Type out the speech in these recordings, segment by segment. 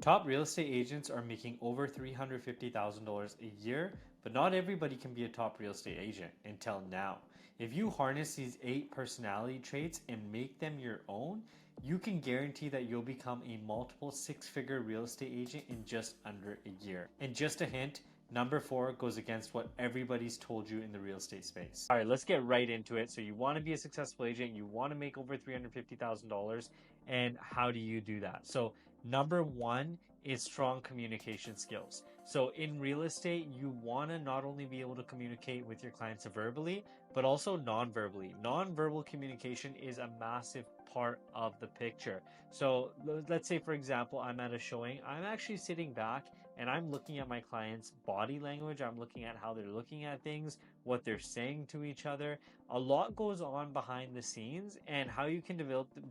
Top real estate agents are making over $350,000 a year, but not everybody can be a top real estate agent until now. If you harness these 8 personality traits and make them your own, you can guarantee that you'll become a multiple six-figure real estate agent in just under a year. And just a hint, number 4 goes against what everybody's told you in the real estate space. All right, let's get right into it. So you want to be a successful agent, you want to make over $350,000, and how do you do that? So number 1 is strong communication skills. So in real estate, you want to not only be able to communicate with your clients verbally, but also non-verbally. Non-verbal communication is a massive part of the picture. So let's say, for example, I'm at a showing. I'm actually sitting back and I'm looking at my client's body language. I'm looking at how they're looking at things, what they're saying to each other. A lot goes on behind the scenes, and how you can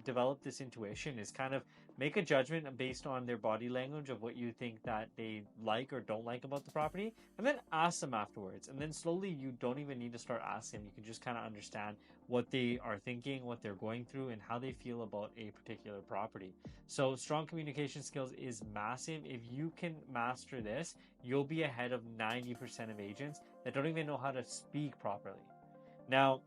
develop this intuition is kind of make a judgment based on their body language of what you think that they like or don't like about the property, and then ask them afterwards. And then slowly, you don't even need to start asking. You can just kind of understand what they are thinking, what they're going through, and how they feel about a particular property. So strong communication skills is massive. If you can master this, you'll be ahead of 90% of agents that don't even know how to speak properly. Now,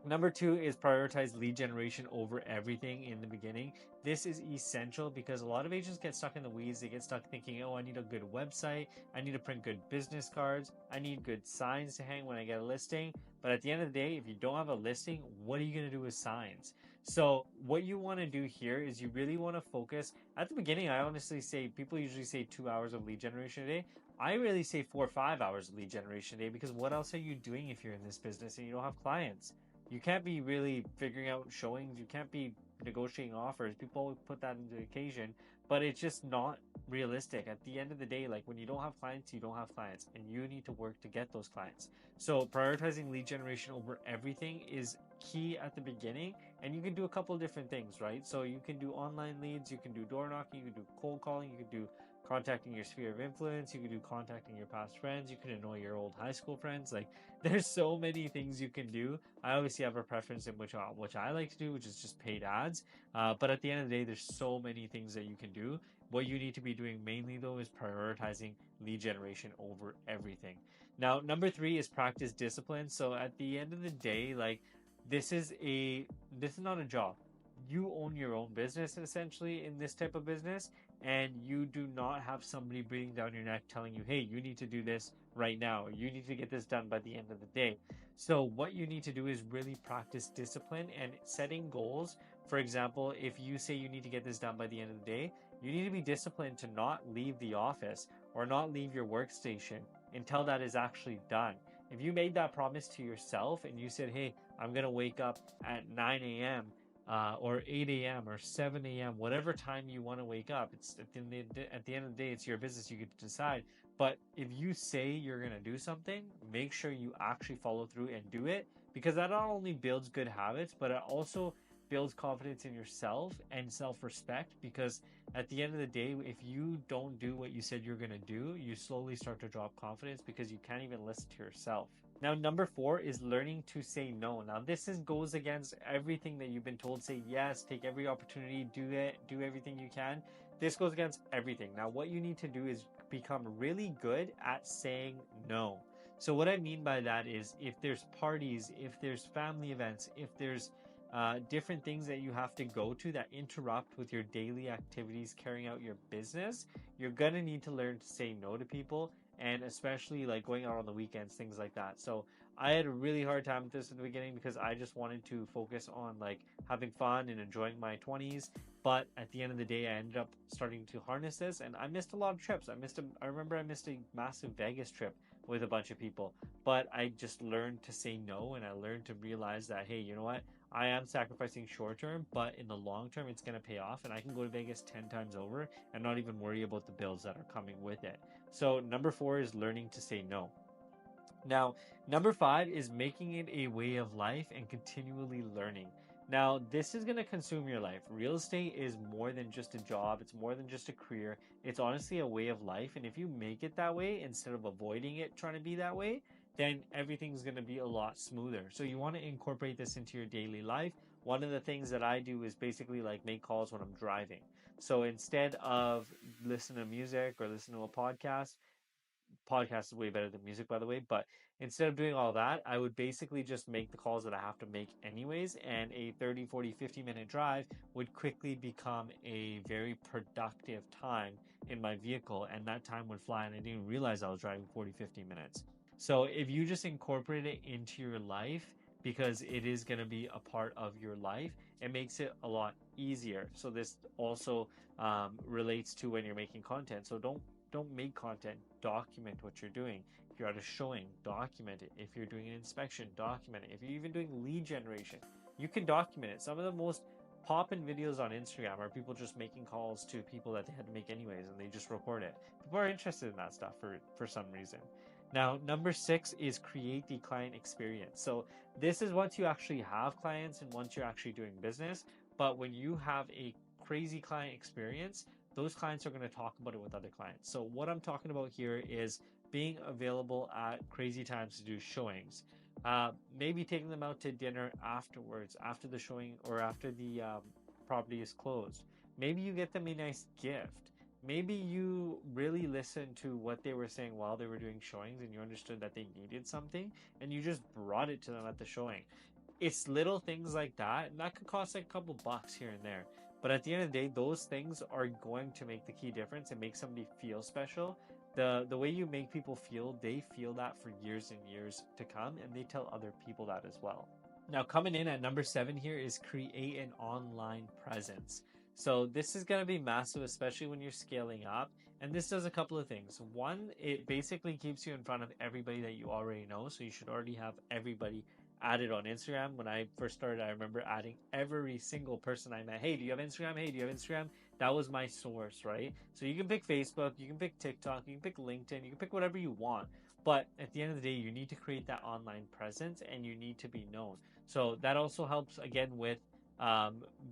number 2 is prioritize lead generation over everything in the beginning. This is essential because a lot of agents get stuck in the weeds. They get stuck thinking, oh, I need a good website. I need to print good business cards. I need good signs to hang when I get a listing. But at the end of the day, if you don't have a listing, what are you going to do with signs? So what you want to do here is you really want to focus. At the beginning, I honestly say people usually say 2 hours of lead generation a day. I really say 4 or 5 hours of lead generation a day, because what else are you doing if you're in this business and you don't have clients? You can't be really figuring out showings. You can't be negotiating offers. People put that into occasion, but it's just not realistic. At the end of the day, like when you don't have clients, you don't have clients, and you need to work to get those clients. So prioritizing lead generation over everything is key at the beginning, and you can do a couple of different things, right? So you can do online leads, you can do door knocking, you can do cold calling, you can do contacting your sphere of influence, you can do contacting your past friends, you can annoy your old high school friends. Like there's so many things you can do. I obviously have a preference in which I like to do, which is just paid ads. But at the end of the day, there's so many things that you can do. What you need to be doing mainly though is prioritizing lead generation over everything. Now, number 3 is practice discipline. So at the end of the day, like this is not a job. You own your own business essentially in this type of business, and you do not have somebody breathing down your neck telling you, hey, you need to do this right now, or you need to get this done by the end of the day. So what you need to do is really practice discipline and setting goals. For example, if you say you need to get this done by the end of the day, you need to be disciplined to not leave the office or not leave your workstation until that is actually done. If you made that promise to yourself and you said, hey, I'm going to wake up at 9 a.m., or 8 a.m. or 7 a.m., whatever time you want to wake up. It's at the end of the day, it's your business. You get to decide. But if you say you're going to do something, make sure you actually follow through and do it, because that not only builds good habits, but it also builds confidence in yourself and self-respect. Because at the end of the day, if you don't do what you said you're going to do, you slowly start to drop confidence because you can't even listen to yourself. Now, number 4 is learning to say no. Now, goes against everything that you've been told. Say yes, take every opportunity, do it, do everything you can. This goes against everything. Now, what you need to do is become really good at saying no. So what I mean by that is, if there's parties, if there's family events, if there's different things that you have to go to that interrupt with your daily activities carrying out your business, you're going to need to learn to say no to people, and especially like going out on the weekends, things like that. So I had a really hard time with this in the beginning because I just wanted to focus on like having fun and enjoying my 20s. But at the end of the day, I ended up starting to harness this, and I missed a lot of trips. I remember I missed a massive Vegas trip with a bunch of people, but I just learned to say no, and I learned to realize that, hey, you know what? I am sacrificing short term, but in the long term, it's going to pay off, and I can go to Vegas 10 times over and not even worry about the bills that are coming with it. So, number 4 is learning to say no. Now, number 5 is making it a way of life and continually learning. Now, this is going to consume your life. Real estate is more than just a job, it's more than just a career. It's honestly a way of life. And if you make it that way instead of avoiding it, trying to be that way, then everything's going to be a lot smoother. So, you want to incorporate this into your daily life. One of the things that I do is basically like make calls when I'm driving. So instead of listen to music or listen to a podcast is way better than music, by the way. But instead of doing all that, I would basically just make the calls that I have to make anyways. And a 30, 40, 50-minute drive would quickly become a very productive time in my vehicle. And that time would fly. And I didn't realize I was driving 40, 50 minutes. So if you just incorporate it into your life, because it is going to be a part of your life, it makes it a lot easier. So this also relates to when you're making content. So don't make content, document what you're doing. If you're at a showing, document it. If you're doing an inspection, document it. If you're even doing lead generation, you can document it. Some of the most pop-in videos on Instagram are people just making calls to people that they had to make anyways, and they just record it. People are interested in that stuff for some reason. Now, number 6 is create the client experience. So this is once you actually have clients and once you're actually doing business. But when you have a crazy client experience, those clients are going to talk about it with other clients. So what I'm talking about here is being available at crazy times to do showings. Maybe taking them out to dinner afterwards, after the showing or after the property is closed. Maybe you get them a nice gift. Maybe you really listened to what they were saying while they were doing showings and you understood that they needed something and you just brought it to them at the showing. It's little things like that, and that could cost like a couple bucks here and there. But at the end of the day, those things are going to make the key difference and make somebody feel special. The way you make people feel, they feel that for years and years to come, and they tell other people that as well. Now, coming in at number 7 here is create an online presence. So this is going to be massive, especially when you're scaling up. And this does a couple of things. One, it basically keeps you in front of everybody that you already know. So you should already have everybody added on Instagram. When I first started, I remember adding every single person I met. Hey, do you have Instagram? Hey, do you have Instagram? That was my source, right? So you can pick Facebook, you can pick TikTok, you can pick LinkedIn, you can pick whatever you want. But at the end of the day, you need to create that online presence and you need to be known. So that also helps again with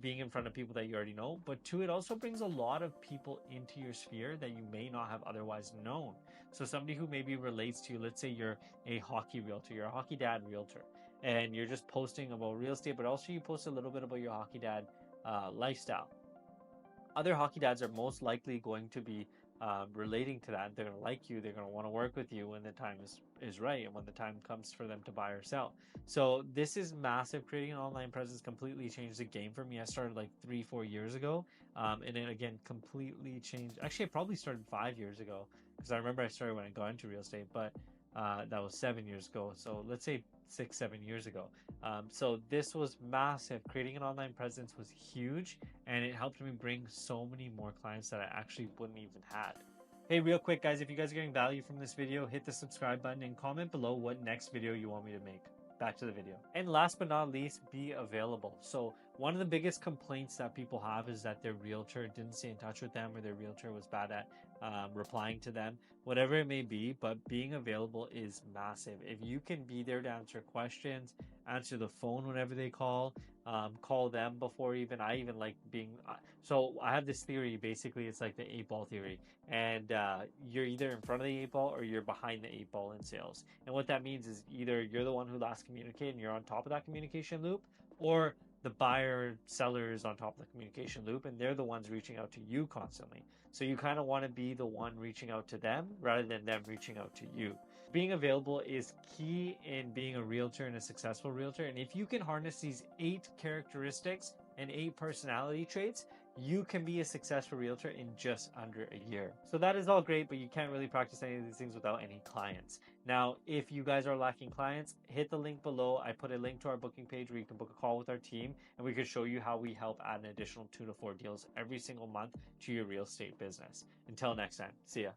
being in front of people that you already know. But two, it also brings a lot of people into your sphere that you may not have otherwise known. So somebody who maybe relates to you, let's say you're a hockey realtor, you're a hockey dad realtor, and you're just posting about real estate, but also you post a little bit about your hockey dad lifestyle. Other hockey dads are most likely going to be relating to that. They're going to like you. They're going to want to work with you when the time is right and when the time comes for them to buy or sell. So this is massive. Creating an online presence completely changed the game for me. I started like 3-4 years ago, and it again completely changed. Actually, I probably started 5 years ago because I remember I started when I got into real estate, but that was 7 years ago. So let's say 6-7 years ago. So this was massive. Creating an online presence was huge, and it helped me bring so many more clients that I actually wouldn't even had. Hey, real quick, guys, if you guys are getting value from this video, hit the subscribe button and comment below what next video you want me to make. Back to the video. And last but not least, be available. So one of the biggest complaints that people have is that their realtor didn't stay in touch with them or their realtor was bad at replying to them, whatever it may be. But being available is massive. If you can be there to answer questions, answer the phone whenever they call them before I even like being. So I have this theory. Basically, it's like the 8 ball theory, and you're either in front of the 8 ball or you're behind the 8 ball in sales. And what that means is either you're the one who last communicated and you're on top of that communication loop, or the buyer seller is on top of the communication loop and they're the ones reaching out to you constantly. So you kind of want to be the one reaching out to them rather than them reaching out to you. Being available is key in being a realtor and a successful realtor. And if you can harness these 8 characteristics and 8 personality traits, you can be a successful realtor in just under a year. So that is all great, but you can't really practice any of these things without any clients. Now, if you guys are lacking clients, hit the link below. I put a link to our booking page where you can book a call with our team and we can show you how we help add an additional 2 to 4 deals every single month to your real estate business. Until next time, see ya.